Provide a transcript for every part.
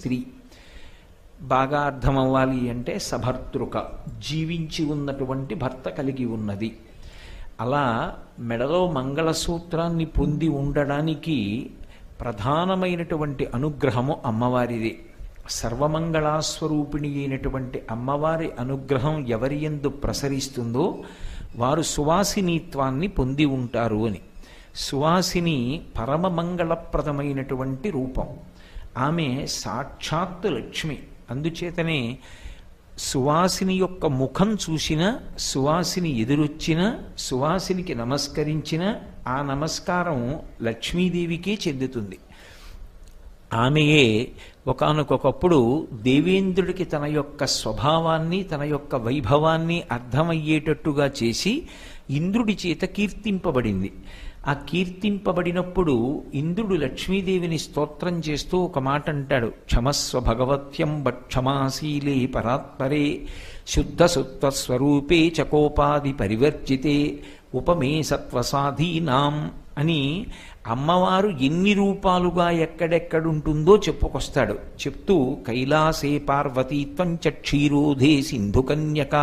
స్త్రీ. బాగా అర్థం అవ్వాలి అంటే సభర్తృక, జీవించి ఉన్నటువంటి భర్త కలిగి ఉన్నది. అలా మెడలో మంగళసూత్రాన్ని పొంది ఉండడానికి ప్రధానమైనటువంటి అనుగ్రహము అమ్మవారిదే. సర్వమంగళాస్వరూపిణి అయినటువంటి అమ్మవారి అనుగ్రహం ఎవరి యందు ప్రసరిస్తుందో వారు సువాసినీత్వాన్ని పొంది ఉంటారు అని. సువాసిని పరమమంగళప్రదమైనటువంటి రూపం. ఆమె సాక్షాత్తు లక్ష్మి. అందుచేతనే సువాసిని యొక్క ముఖం చూసిన, సువాసిని ఎదురొచ్చిన, సువాసినికి నమస్కరించిన ఆ నమస్కారం లక్ష్మీదేవికే చెందుతుంది. ఆమెయే ఒకానొకప్పుడు దేవేంద్రుడికి తన యొక్క స్వభావాన్ని, తన యొక్క వైభవాన్ని అర్థమయ్యేటట్టుగా చేసి ఇంద్రుడి చేత కీర్తింపబడింది. ఆ కీర్తింపబడినప్పుడు ఇంద్రుడు లక్ష్మీదేవిని స్తోత్రం చేస్తూ ఒక మాట అంటాడు, క్షమస్వ భగవత్యం బక్షమాశీలే పరాత్పరే శుద్ధ సుత్వస్వరూపే చకోపాది పరివర్జితే ఉపమే సత్వసాధీనాం అని అమ్మవారు ఎన్ని రూపాలుగా ఎక్కడెక్కడుంటుందో చెప్పుకొస్తాడు. చెప్తూ కైలాసే పార్వతీత్వం చ క్షీరోధే సింధుకన్యక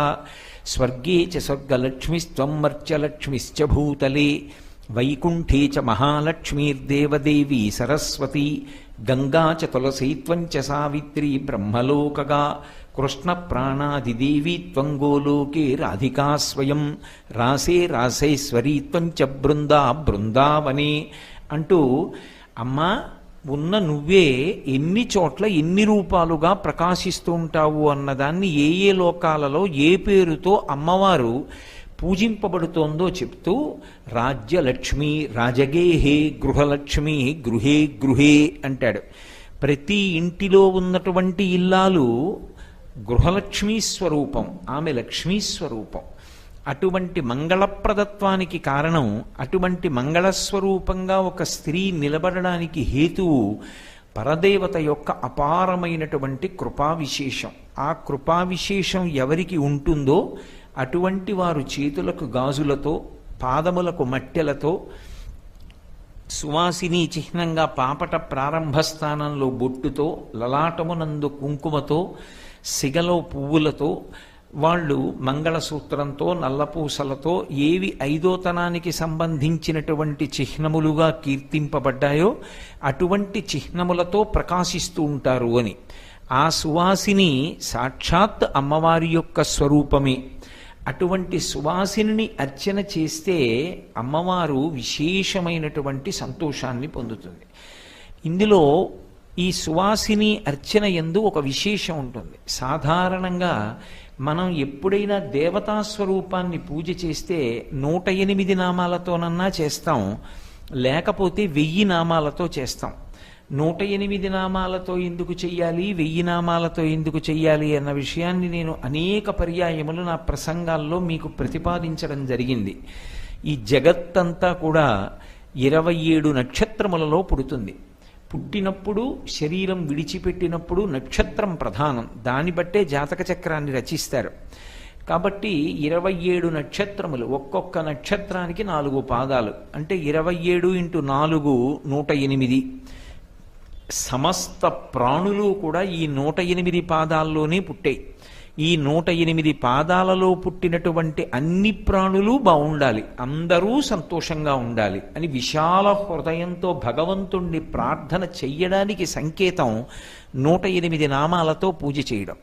స్వర్గే చ స్వర్గలక్ష్మిస్త్వం మర్త్యలక్ష్మిశ్చ భూతలే వైకుంఠే చ మహాలక్ష్మీర్దేవదేవీ సరస్వతి గంగా చ తులసీత్వం చ సావిత్రి బ్రహ్మలోకగా కృష్ణ ప్రాణాదిదేవీ త్వం గోలోకే రాధికా స్వయం రాసే రాసేశ్వరీత్వం చ బృందా బృందావనే అంటూ అమ్మా ఉన్న నువ్వే ఎన్ని చోట్ల ఎన్ని రూపాలుగా ప్రకాశిస్తూ ఉంటావు అన్నదాన్ని ఏ ఏ లోకాలలో ఏ పేరుతో అమ్మవారు పూజింపబడుతోందో చెప్తూ రాజ్యలక్ష్మి రాజగేహే గృహలక్ష్మి గృహే గృహే అంటాడు. ప్రతి ఇంటిలో ఉన్నటువంటి ఇల్లాలు గృహలక్ష్మీ స్వరూపం, ఆమె లక్ష్మీ స్వరూపం. అటువంటి మంగళప్రదత్వానికి కారణం, అటువంటి మంగళస్వరూపంగా ఒక స్త్రీ నిలబడడానికి హేతువు పరదేవత యొక్క అపారమైనటువంటి కృపావిశేషం. ఆ కృపావిశేషం ఎవరికి ఉంటుందో అటువంటి వారు చేతులకు గాజులతో, పాదములకు మట్టెలతో, సువాసిని చిహ్నంగా పాపట ప్రారంభ స్థానంలో బొట్టుతో, లలాటమునందు కుంకుమతో, సిగలో పువ్వులతో, వాళ్ళు మంగళసూత్రంతో, నల్లపూసలతో ఏవి ఐదోతనానికి సంబంధించినటువంటి చిహ్నములుగా కీర్తింపబడ్డాయో అటువంటి చిహ్నములతో ప్రకాశిస్తూ ఉంటారు అని. ఆ సువాసిని సాక్షాత్ అమ్మవారి యొక్క స్వరూపమే. అటువంటి సువాసిని అర్చన చేస్తే అమ్మవారు విశేషమైనటువంటి సంతోషాన్ని పొందుతుంది. ఇందులో ఈ సువాసిని అర్చన యందు ఒక విశేషం ఉంటుంది. సాధారణంగా మనం ఎప్పుడైనా దేవతా స్వరూపాన్ని పూజ చేస్తే 108 నామాలతోనన్నా చేస్తాం, లేకపోతే 1000 నామాలతో చేస్తాం. 108 నామాలతో ఎందుకు చెయ్యాలి, 1000 నామాలతో ఎందుకు చెయ్యాలి అన్న విషయాన్ని నేను అనేక పర్యాయములు నా ప్రసంగాల్లో మీకు ప్రతిపాదించడం జరిగింది. ఈ జగత్తంతా కూడా 27 నక్షత్రములలో పుడుతుంది. పుట్టినప్పుడు, శరీరం విడిచిపెట్టినప్పుడు నక్షత్రం ప్రధానం. దాన్ని బట్టే జాతక చక్రాన్ని రచిస్తారు. కాబట్టి 27 నక్షత్రములు, ఒక్కొక్క నక్షత్రానికి 4 పాదాలు, అంటే 27 × 4 108. సమస్త ప్రాణులు కూడా ఈ 108 పాదాల్లోనే పుట్టాయి. ఈ 108 పాదాలలో పుట్టినటువంటి అన్ని ప్రాణులు బాగుండాలి, అందరూ సంతోషంగా ఉండాలి అని విశాల హృదయంతో భగవంతుణ్ణి ప్రార్థన చెయ్యడానికి సంకేతం 108 నామాలతో పూజ చేయడం.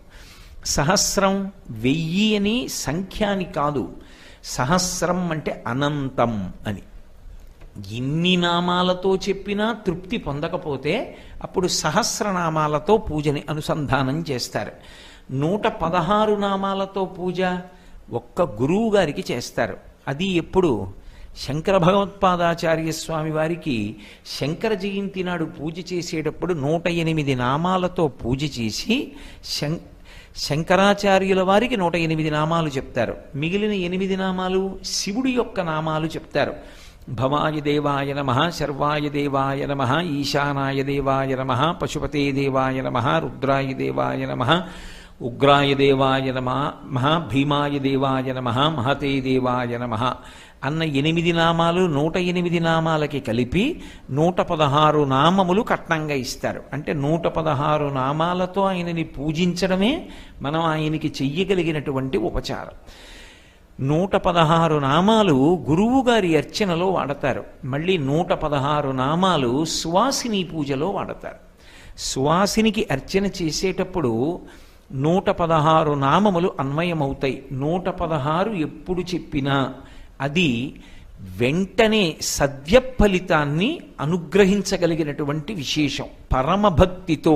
సహస్రం 1000 అని సంఖ్యాని కాదు, సహస్రం అంటే అనంతం అని. ఎన్ని నామాలతో చెప్పినా తృప్తి పొందకపోతే అప్పుడు సహస్రనామాలతో పూజని అనుసంధానం చేస్తారు. 116 నామాలతో పూజ ఒక్క గురువు గారికి చేస్తారు. అది ఎప్పుడు? శంకర భగవత్పాదాచార్య స్వామి వారికి శంకర జయంతి నాడు పూజ చేసేటప్పుడు 108 నామాలతో పూజ చేసి శంకరాచార్యుల వారికి 108 నామాలు చెప్తారు. మిగిలిన 8 నామాలు శివుడి యొక్క నామాలు చెప్తారు. భవాయ దేవాయ నమః, శర్వాయ దేవాయ నమః, ఈశానాయ దేవాయ నమః, పశుపతే దేవాయ నమః, రుద్రాయ దేవాయ నమః, ఉగ్రాయ దేవాయ నమః, భీమాయ దేవాయ నమః, మహతే దేవాయ నమః అన్న 8 నామాలు 108 నామాలకి కలిపి 116 నామములు కట్నంగా ఇస్తారు. అంటే 116 నామాలతో ఆయనని పూజించడమే మనం ఆయనకి చెయ్యగలిగినటువంటి ఉపచారం. 116 నామాలు గురువు గారి అర్చనలో వాడతారు. మళ్ళీ 116 నామాలు సువాసిని పూజలో వాడతారు. సువాసినికి అర్చన చేసేటప్పుడు 116 నామములు అన్వయమవుతాయి. 116 ఎప్పుడు చెప్పినా అది వెంటనే సద్య ఫలితాన్ని అనుగ్రహించగలిగినటువంటి విశేషం. పరమభక్తితో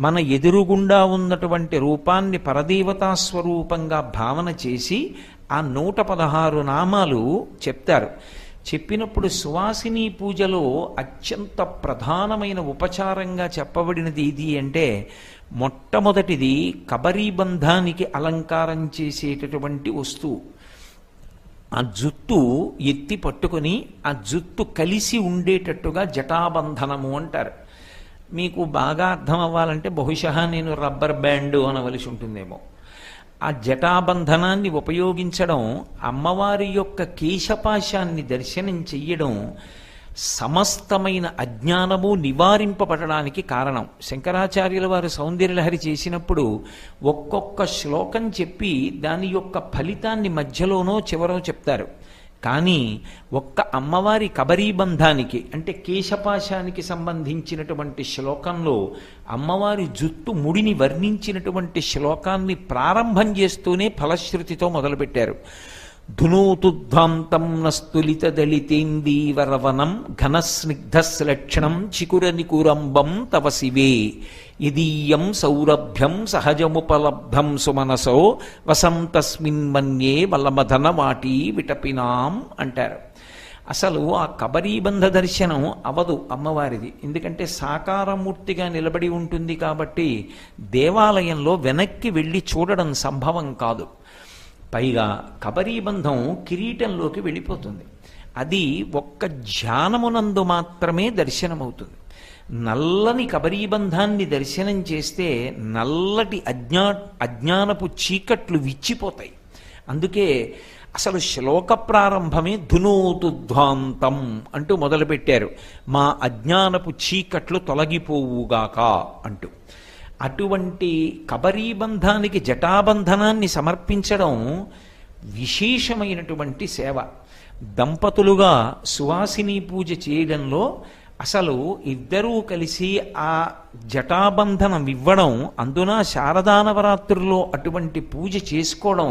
మన ఎదురుగుండా ఉన్నటువంటి రూపాన్ని పరదేవతా స్వరూపంగా భావన చేసి ఆ 116 నామాలు చెప్తారు. చెప్పినప్పుడు సువాసిని పూజలో అత్యంత ప్రధానమైన ఉపచారంగా చెప్పబడినది ఇది అంటే, మొట్టమొదటిది కబరీబంధానికి అలంకారం చేసేటటువంటి వస్తువు. ఆ జుట్టు ఎత్తి పట్టుకొని ఆ జుట్టు కలిసి ఉండేటట్టుగా జటాబంధనము అంటారు. మీకు బాగా అర్థం అవ్వాలంటే బహుశా నేను రబ్బర్ బ్యాండ్ అనవలసి ఉంటుందేమో. ఆ జటాబంధనాన్ని ఉపయోగించడం, అమ్మవారి యొక్క కేశపాశాన్ని దర్శనం చెయ్యడం సమస్తమైన అజ్ఞానము నివారింపబడడానికి కారణం. శంకరాచార్యుల వారు సౌందర్యలహరి చేసినప్పుడు ఒక్కొక్క శ్లోకం చెప్పి దాని యొక్క ఫలితాన్ని మధ్యలోనో చివరో చెప్తారు. కానీ ఒక్క అమ్మవారి కబరీబంధానికి అంటే కేశపాశానికి సంబంధించినటువంటి శ్లోకంలో అమ్మవారి జుట్టు ముడిని వర్ణించినటువంటి శ్లోకాన్ని ప్రారంభం చేస్తూనే ఫలశ్రుతితో మొదలుపెట్టారు. ధునోతుధ్వాంతం నస్తులిత దళితేందీవరవనం ఘనస్నిగ్ధశ్లక్షణం చికురనికురంబం తవ శివే యదీయం సౌరభ్యం సహజముపలబ్ధం సుమనసో వసంతస్మిన్ మన్యే వల్లమధన వాటీ విటపినాం అంటారు. అసలు ఆ కబరీబంధ దర్శనం అవదు అమ్మవారిది. ఎందుకంటే సాకారమూర్తిగా నిలబడి ఉంటుంది కాబట్టి దేవాలయంలో వెనక్కి వెళ్ళి చూడడం సంభవం కాదు. పైగా కబరీబంధం కిరీటంలోకి వెళ్ళిపోతుంది. అది ఒక్క ధ్యానమునందు మాత్రమే దర్శనమవుతుంది. నల్లని కబరీబంధాన్ని దర్శనం చేస్తే నల్లటి అజ్ఞానపు చీకట్లు విచ్చిపోతాయి. అందుకే అసలు శ్లోక ప్రారంభమే ధునోతుధ్వాంతం అంటూ మొదలుపెట్టారు. మా అజ్ఞానపు చీకట్లు తొలగిపోవుగాక అంటూ. అటువంటి కబరీబంధానికి జటాబంధనాన్ని సమర్పించడం విశేషమైనటువంటి సేవ. దంపతులుగా సువాసిని పూజ చేయడంలో అసలు ఇద్దరూ కలిసి ఆ జటాబంధనం ఇవ్వడం, అందున శారదా నవరాత్రుల్లో అటువంటి పూజ చేసుకోవడం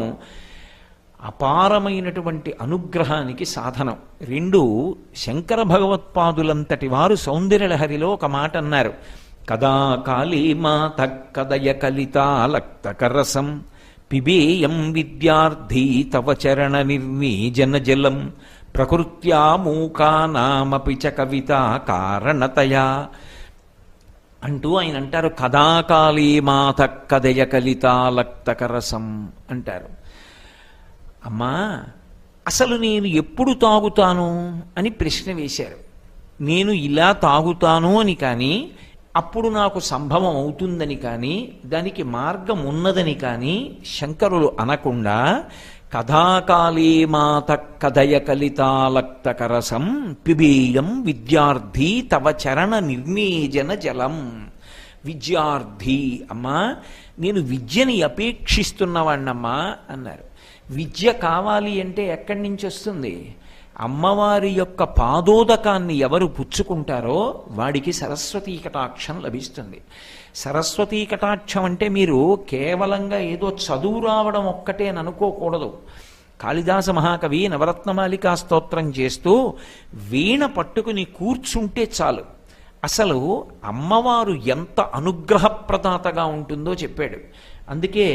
అపారమైనటువంటి అనుగ్రహానికి సాధనం. రెండు, శంకర భగవత్పాదులంతటి వారు సౌందర్యలహరిలో ఒక మాట అన్నారు. కదా కాళీ మాత కదయ కలితాలక్తకరసం పిబేయం విద్యార్థి తవ చరణ నిర్వీజన జలం ప్రకృత్యా మూకానామపి చ కవిత కారణతయా అంటూ ఆయన అంటారు. కదా కాళీ మాత కదయ కలితాలక్తకరసం అంటారు. అమ్మా, అసలు నేను ఎప్పుడు తాగుతాను అని ప్రశ్న వేశారు. నేను ఇలా తాగుతాను అని కానీ, అప్పుడు నాకు సంభవం అవుతుందని కానీ, దానికి మార్గం ఉన్నదని కానీ శంకరులు అనకుండా కథాకాళీ మాత కథయ కలితాలక్తకరసం పిబేయం విద్యార్థి తవ చరణ నిర్మేజన జలం. విద్యార్థి, అమ్మా నేను విద్యని అపేక్షిస్తున్నవాణ్ణమ్మా అన్నారు. విద్య కావాలి అంటే ఎక్కడి నుంచి వస్తుంది? అమ్మవారి యొక్క పాదోదకాన్ని ఎవరు పుచ్చుకుంటారో వాడికి సరస్వతీ కటాక్షం లభిస్తుంది. సరస్వతీ కటాక్షం అంటే మీరు కేవలంగా ఏదో చదువు రావడం ఒక్కటే అని అనుకోకూడదు. కాళిదాస మహాకవి నవరత్నమాలికా స్తోత్రం చేస్తూ వీణ పట్టుకుని కూర్చుంటే చాలు, అసలు అమ్మవారు ఎంత అనుగ్రహప్రదాతగా ఉంటుందో చెప్పాడు. అందుకే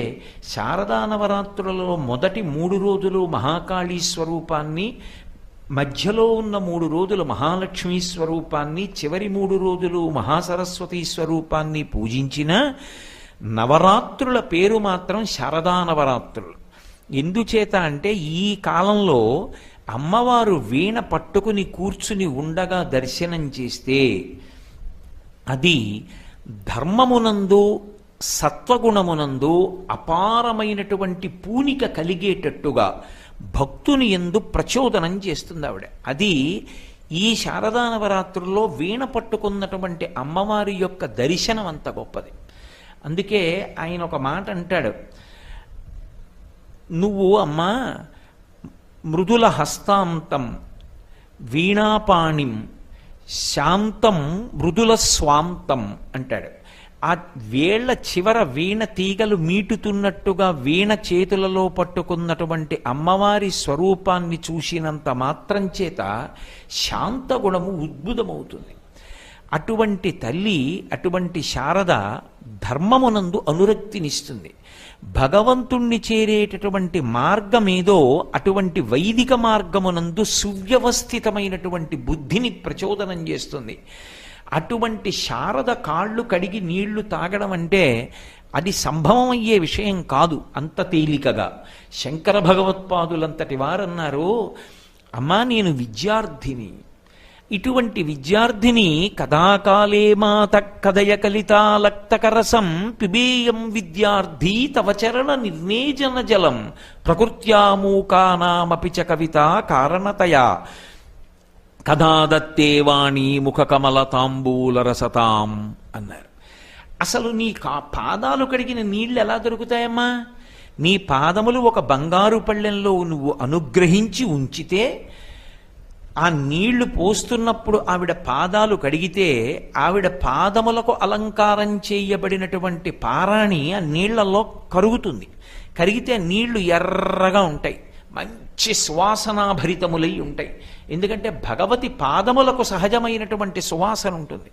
శారదా నవరాత్రులలో మొదటి 3 రోజులు మహాకాళీ స్వరూపాన్ని, మధ్యలో ఉన్న 3 రోజులు మహాలక్ష్మీ స్వరూపాన్ని, చివరి 3 రోజులు మహాసరస్వతీ స్వరూపాన్ని పూజించిన నవరాత్రుల పేరు మాత్రం శారదా నవరాత్రులు. ఎందుచేత అంటే ఈ కాలంలో అమ్మవారు వీణ పట్టుకుని కూర్చుని ఉండగా దర్శనం చేస్తే అది ధర్మమునందు సత్వగుణమునందు అపారమైనటువంటి పూనిక కలిగేటట్టుగా భక్తుని యందు ప్రచోదనం చేస్తుంది ఆవిడ. అది ఈ శారదా నవరాత్రుల్లో వీణ పట్టుకున్నటువంటి అమ్మవారి యొక్క దర్శనం అంత గొప్పది. అందుకే ఆయన ఒక మాట అంటాడు, నువ్వు అమ్మా మృదుల హస్తాంతం వీణాపాణిం శాంతం మృదుల స్వాంతం అంటాడు. ఆ వేళ్ల చివర వీణ తీగలు మీటుతున్నట్టుగా వీణ చేతులలో పట్టుకున్నటువంటి అమ్మవారి స్వరూపాన్ని చూసినంత మాత్రం చేత శాంతగుణము ఉద్భుతమవుతుంది. అటువంటి తల్లి, అటువంటి శారద ధర్మమునందు అనురక్తినిస్తుంది. భగవంతుణ్ణి చేరేటటువంటి మార్గమేదో అటువంటి వైదిక మార్గమునందు సువ్యవస్థితమైనటువంటి బుద్ధిని ప్రచోదనం చేస్తుంది. అటువంటి శారద కాళ్ళు కడిగి నీళ్లు తాగడం అంటే అది సంభవం అయ్యే విషయం కాదు అంత తేలికగా. శంకర భగవత్పాదులంతటి వారన్నారు, అమ్మా నేను విద్యార్థిని, ఇటువంటి విద్యార్థిని కదాకాలే మాత కదయ కలితాలక్తకరసం పిబేయం విద్యార్థి తవ చరణ నిర్నేజన జలం ప్రకృత్యామూకానామపి చ కవిత కారణతయా కథా దత్తే వాణి ముఖ కమల తాంబూల రసతాం అన్నారు. అసలు నీ పాదాలు కడిగిన నీళ్లు ఎలా దొరుకుతాయమ్మా? నీ పాదములు ఒక బంగారు పళ్ళెంలో నువ్వు అనుగ్రహించి ఉంచితే ఆ నీళ్లు పోస్తున్నప్పుడు ఆవిడ పాదాలు కడిగితే ఆవిడ పాదములకు అలంకారం చేయబడినటువంటి పారాణి ఆ నీళ్లలో కరుగుతుంది. కరిగితే నీళ్లు ఎర్రగా ఉంటాయి, మంచి సువాసనాభరితములై ఉంటాయి. ఎందుకంటే భగవతి పాదములకు సహజమైనటువంటి సువాసన ఉంటుంది.